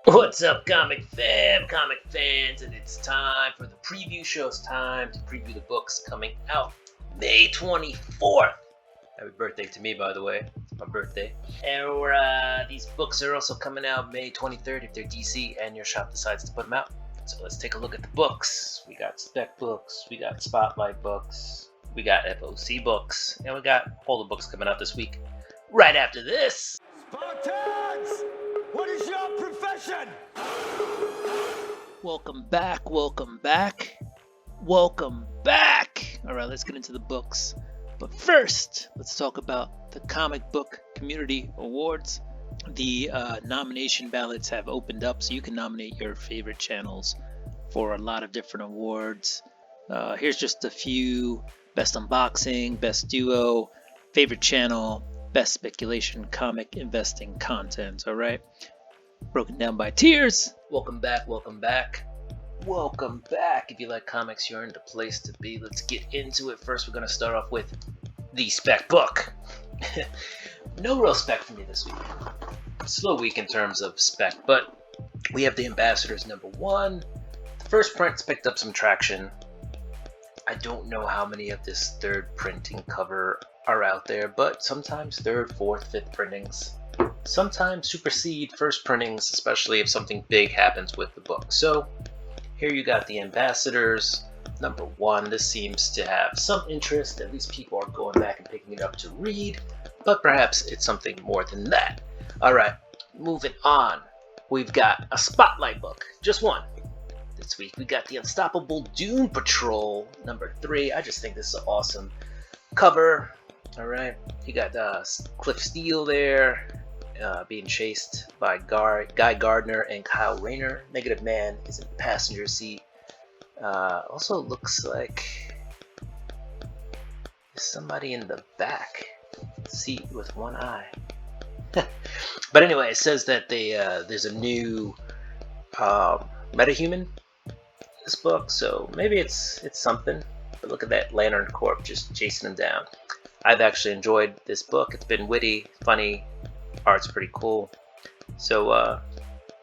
What's up, comic fans, and it's time for the preview show. It's time to preview the books coming out May 24th. Happy birthday to me, by the way. It's my birthday. And these books are also coming out May 23rd if they're DC and your shop decides to put them out. So let's take a look at the books. We got spec books, we got spotlight books, we got FOC books, and we got all the books coming out this week. Right after this. Spartans! What is your profession? Welcome back. All right, let's get into the books. But first, let's talk about the Comic Book Community Awards. The nomination ballots have opened up, so you can nominate your favorite channels for a lot of different awards. Here's just a few: Best Unboxing, Best Duo, Favorite Channel, Best Speculation Comic Investing Content. All right, broken down by tiers. Welcome back. If you like comics, you're in the place to be. Let's get into it. First, we're going to start off with the spec book. No real spec for me this week. Slow week in terms of spec, but we have the Ambassadors #1. The first print's picked up some traction. I don't know how many of this third printing cover are out there, but sometimes third, fourth, fifth printings sometimes supersede first printings, especially if something big happens with the book. So here you got the Ambassadors #1. This seems to have some interest. At least people are going back and picking it up to read, but perhaps it's something more than that. All right, moving on. We've got a spotlight book, just one. This week we got the Unstoppable Doom Patrol #3. I just think this is an awesome cover. All right, you got Cliff Steele there, being chased by Guy Gardner and Kyle Rayner. Negative Man is in the passenger seat. Also looks like there's somebody in the back seat with one eye. But anyway, it says that there's a new metahuman in this book, so maybe it's something. But look at that Lantern Corp just chasing him down. I've actually enjoyed this book. It's been witty, funny, art's pretty cool. So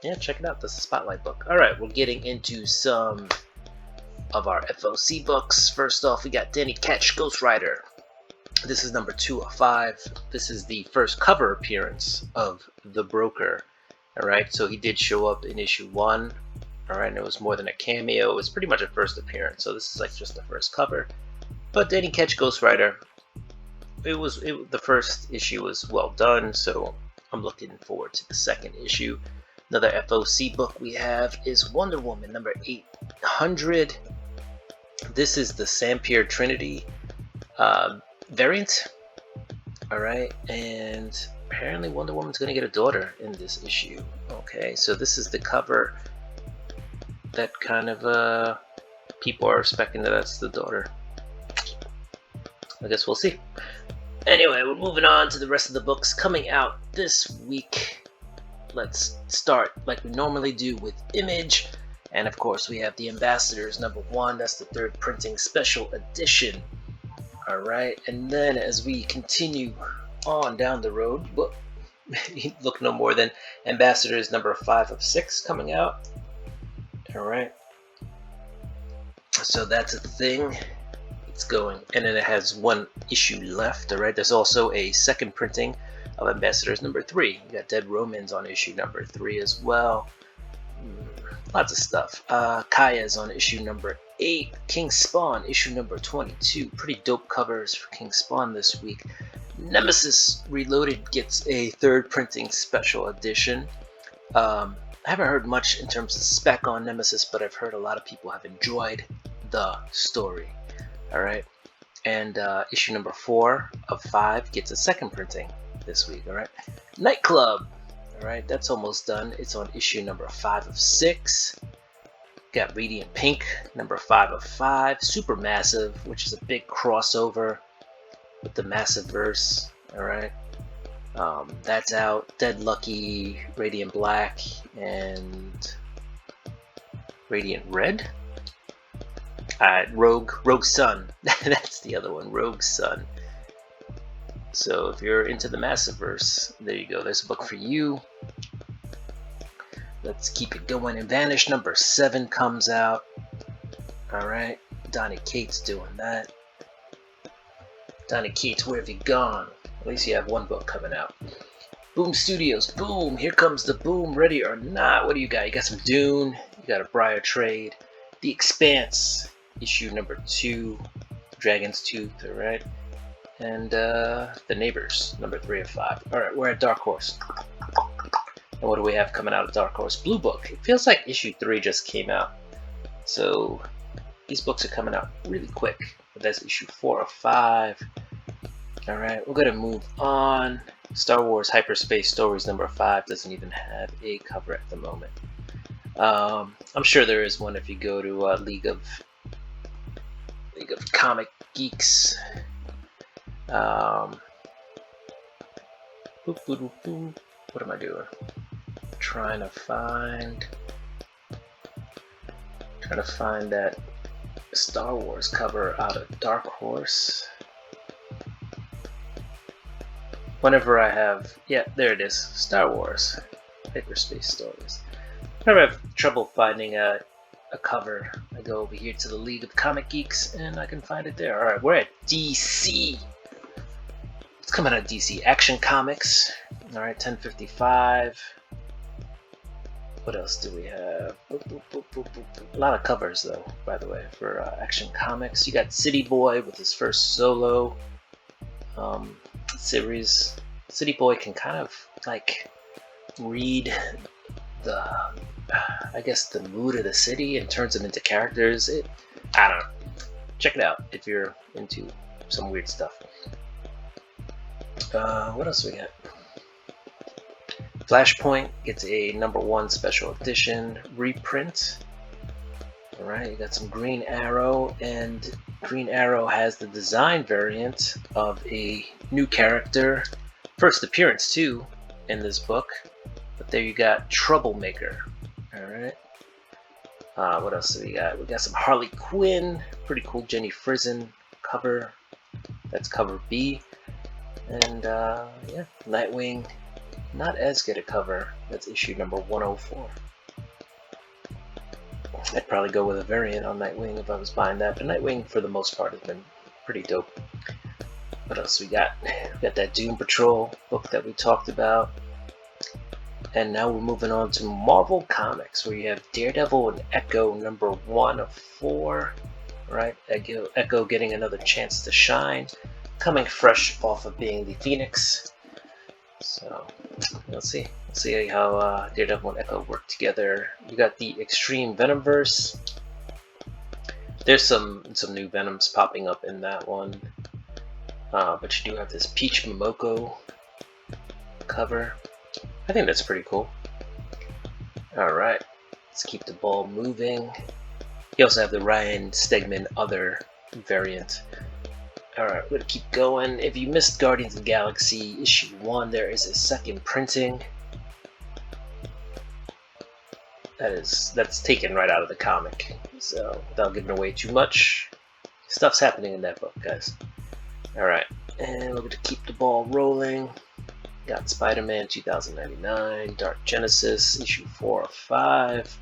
yeah, check it out. This is a spotlight book. All right, we're getting into some of our FOC books. First off, we got Danny Ketch, Ghost Rider. This is #2 of 5. This is the first cover appearance of the Broker. All right, so he did show up in issue 1. All right, and it was more than a cameo. It was pretty much a first appearance. So this is like just the first cover. But Danny Ketch, Ghost Rider. The first issue was well done, so I'm looking forward to the second issue. Another FOC book we have is Wonder Woman #800. This is the Sampier Trinity variant. All right, and apparently Wonder Woman's gonna get a daughter in this issue. Okay, so this is the cover that kind of people are expecting that that's the daughter. I guess we'll see. Anyway, we're moving on to the rest of the books coming out this week. Let's start like we normally do with Image. And of course, we have the Ambassadors #1. That's the third printing special edition. All right. And then as we continue on down the road, look no more than Ambassadors #5 of 6 coming out. All right. So that's a thing. It's going, and then it has one issue left. All right, there's also a second printing of Ambassadors #3. You got Dead Romans on issue #3 as well. Lots of stuff. Kaya's on issue #8. King Spawn issue #22. Pretty dope covers for King Spawn this week. Nemesis Reloaded gets a third printing special edition. I haven't heard much in terms of spec on Nemesis, but I've heard a lot of people have enjoyed the story. All right, and issue #4 of 5 gets a second printing this week. All right, Nightclub. All right, that's almost done. It's on issue #5 of 6. Got Radiant Pink #5 of 5. Supermassive, which is a big crossover with the Massive Verse. All right, that's out. Dead Lucky, Radiant Black, and Radiant Red. Rogue Sun. That's the other one, Rogue Sun. So if you're into the Massive Verse, there you go. There's a book for you. let's keep it going. And Vanish number 7 comes out. Alright, Donnie Cates doing that. Donnie Cates, where have you gone? At least you have one book coming out. Boom Studios, boom! Here comes the boom, ready or not. What do you got? You got some Dune, you got a Briar Trade, The Expanse, issue number 2, Dragon's Tooth, alright? And The Neighbors, number 3 of 5. Alright, we're at Dark Horse. And what do we have coming out of Dark Horse? Blue Book. It feels like issue 3 just came out. So these books are coming out really quick. But that's issue 4 of 5. Alright, we're going to move on. Star Wars Hyperspace Stories number 5 doesn't even have a cover at the moment. I'm sure there is one if you go to League of Comic Geeks. What am I doing? Trying to find that Star Wars cover out of Dark Horse. Whenever I have, yeah, there it is, Star Wars Hyperspace Stories. Whenever I have trouble finding a cover, I go over here to the League of Comic Geeks and I can find it there. Alright, we're at DC. It's coming out of DC Action Comics. Alright, 1055. What else do we have? A lot of covers though, by the way, for Action Comics. You got City Boy with his first solo series. City Boy can kind of like read the mood of the city and turns them into characters. I don't know. Check it out if you're into some weird stuff. What else we got? Flashpoint gets a number 1 special edition reprint. Alright, you got some Green Arrow, and Green Arrow has the design variant of a new character. First appearance too in this book. But there you got Troublemaker. Alright. What else do we got? We got some Harley Quinn. Pretty cool Jenny Frison cover. That's cover B. And yeah, Nightwing. Not as good a cover. That's issue number 104. I'd probably go with a variant on Nightwing if I was buying that, but Nightwing for the most part has been pretty dope. What else we got? We got that Doom Patrol book that we talked about. And now we're moving on to Marvel Comics, where you have Daredevil and Echo number 1 of 4. Right? Echo getting another chance to shine, coming fresh off of being the Phoenix. So let's see how Daredevil and Echo work together. You got the Extreme Venomverse. There's some new Venoms popping up in that one, but you do have this Peach Momoko cover. I think that's pretty cool. Alright, let's keep the ball moving. You also have the Ryan Stegman Other variant. Alright, we're gonna keep going. If you missed Guardians of the Galaxy issue 1, there is a second printing. That's taken right out of the comic. So without giving away too much, stuff's happening in that book, guys. Alright, and we're gonna keep the ball rolling. Got Spider-Man 2099, Dark Genesis issue 4 of 5.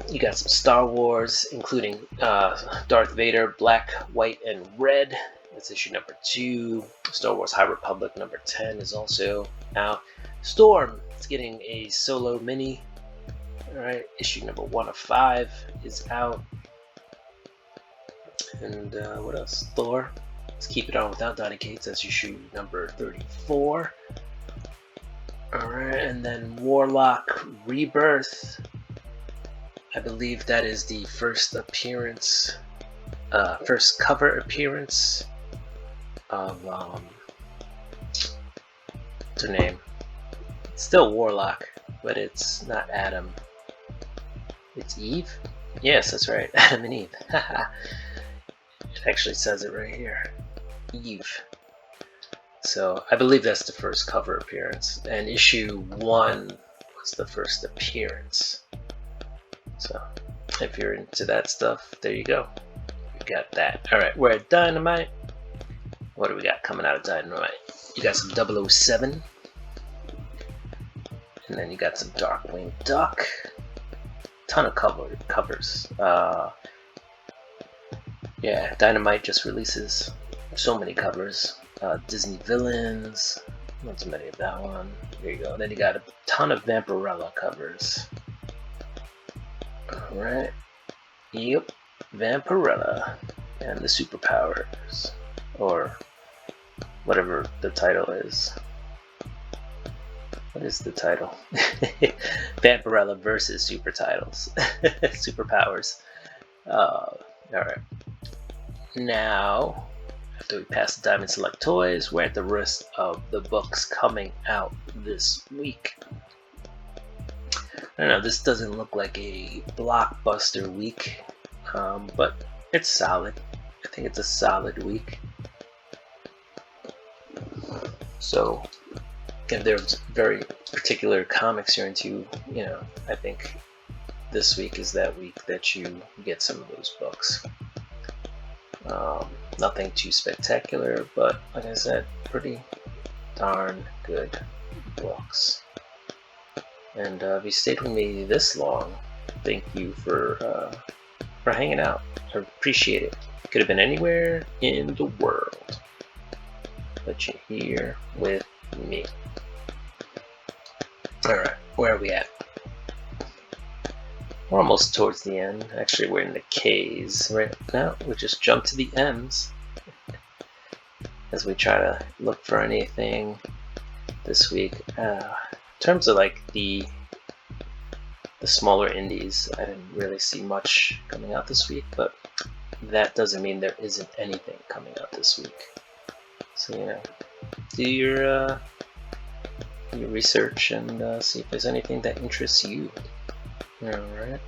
You got some Star Wars, including Darth Vader, Black, White, and Red. That's issue number 2. Star Wars High Republic number 10 is also out. Storm is getting a solo mini. Alright, issue number 1 of 5 is out. And what else? Thor. Let's keep it on without Donny Cates. That's issue number 34. Alright, and then Warlock Rebirth. I believe that is the first appearance, first cover appearance of, what's her name? It's still Warlock, but it's not Adam. It's Eve? Yes, that's right, Adam and Eve. It actually says it right here. Eve. So, I believe that's the first cover appearance, and issue 1 was the first appearance. So, if you're into that stuff, there you go. You got that. Alright, we're at Dynamite. What do we got coming out of Dynamite? You got some 007. And then you got some Darkwing Duck. Ton of covers. Yeah, Dynamite just releases so many covers. Disney Villains. Not too many of that one. There you go. Then you got a ton of Vampirella covers. Alright. Yep. Vampirella. And the Superpowers. Or whatever the title is. What is the title? Vampirella versus Super Titles. Superpowers. Alright. Now, after we pass the Diamond Select Toys, we're at the list of the books coming out this week. I don't know, this doesn't look like a blockbuster week, but it's solid. I think it's a solid week. So, if there's very particular comics you're into, you know, I think this week is that week that you get some of those books. Nothing too spectacular, but like I said, pretty darn good books. And if you stayed with me this long, thank you for hanging out. I appreciate it. Could have been anywhere in the world, but you're here with me. Alright, where are we at? We're almost towards the end. Actually, we're in the K's right now. We just jump to the M's as we try to look for anything this week. In terms of like the smaller indies, I didn't really see much coming out this week, but that doesn't mean there isn't anything coming out this week. So, you know, do your research and see if there's anything that interests you. Alright,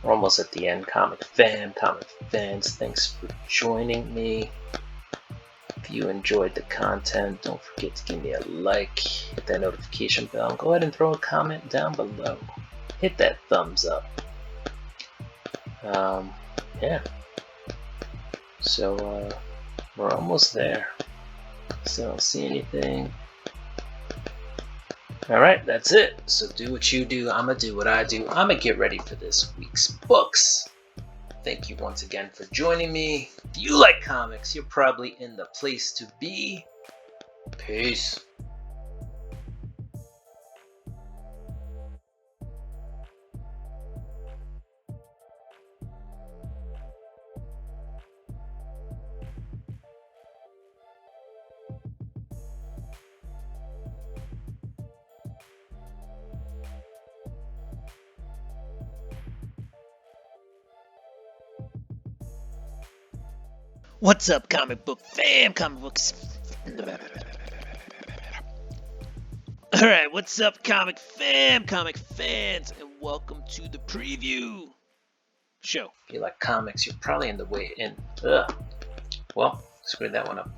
we're almost at the end. Comic fans, thanks for joining me. If you enjoyed the content, don't forget to give me a like, hit that notification bell, and go ahead and throw a comment down below. Hit that thumbs up. Yeah. So, we're almost there. Still don't see anything. Alright, that's it. So do what you do. I'ma do what I do. I'ma get ready for this week's books. Thank you once again for joining me. If you like comics, you're probably in the place to be. Peace. What's up, comic book fam? Comic books. Alright, what's up, comic fam? Comic fans, and welcome to the preview show. If you like comics, you're probably in the way in. Ugh. Well, screwed that one up.